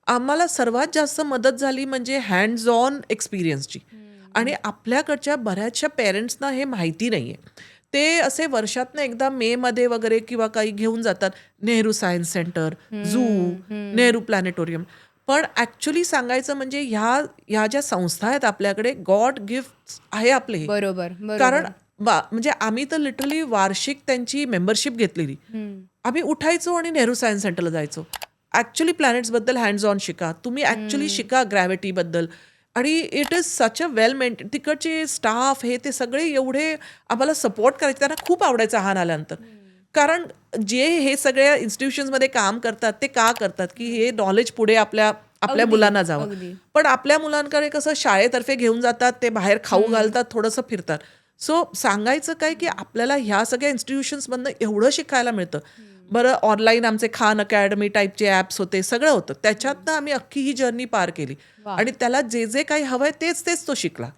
आम्हाला सर्वात जास्त मदत झाली म्हणजे हँड्स ऑन एक्सपिरियन्सची. आणि आपल्याकडच्या बऱ्याचशा पेरेंट्सना हे माहिती नाहीये. ते असे वर्षातनं एकदा मेमध्ये वगैरे किंवा काही घेऊन जातात. नेहरू सायन्स सेंटर, झू, हम्म, हम्म. नेहरू प्लॅनेटोरियम. पण ॲक्चुअली सांगायचं म्हणजे ह्या ज्या संस्था आहेत आपल्याकडे, गॉड गिफ्ट्स आहे आपले हे. बरोबर, कारण बरोबर. म्हणजे आम्ही तर लिटरली वार्षिक त्यांची मेंबरशिप घेतलेली. हम्म, आम्ही उठायचो आणि नेहरू सायन्स सेंटरला जायचो. ॲक्चुअली प्लॅनेट्सबद्दल हँड्स ऑन शिका. तुम्ही ॲक्चुअली हम्म. शिका ग्रॅव्हिटीबद्दल. आणि it is such a well maintain. तिकडचे स्टाफ हे ते सगळे एवढे आम्हाला सपोर्ट करायचे. त्यांना खूप आवडायचं हा आल्यानंतर. कारण जे हे सगळ्या इन्स्टिट्यूशन्समध्ये काम करतात ते का करतात, की हे नॉलेज पुढे आपल्या आपल्या अगदी, मुलांना जावं. अगदी. पण आपल्या मुलांकडे कसं शाळेतर्फे घेऊन जातात, ते बाहेर खाऊ हम्म. घालतात, थोडंसं फिरतात. सो सांगायचं काय, की आपल्याला ह्या सगळ्या इन्स्टिट्यूशन्समधनं एवढं शिकायला मिळतं. बरं, ऑनलाईन आमचे खान अकॅडमी टाईपचे ॲप्स होते, सगळं होतं. त्याच्यातनं आम्ही अख्खी ही जर्नी पार केली. वा. आणि त्याला जे जे काही हवंय तेच तेच तो शिकला.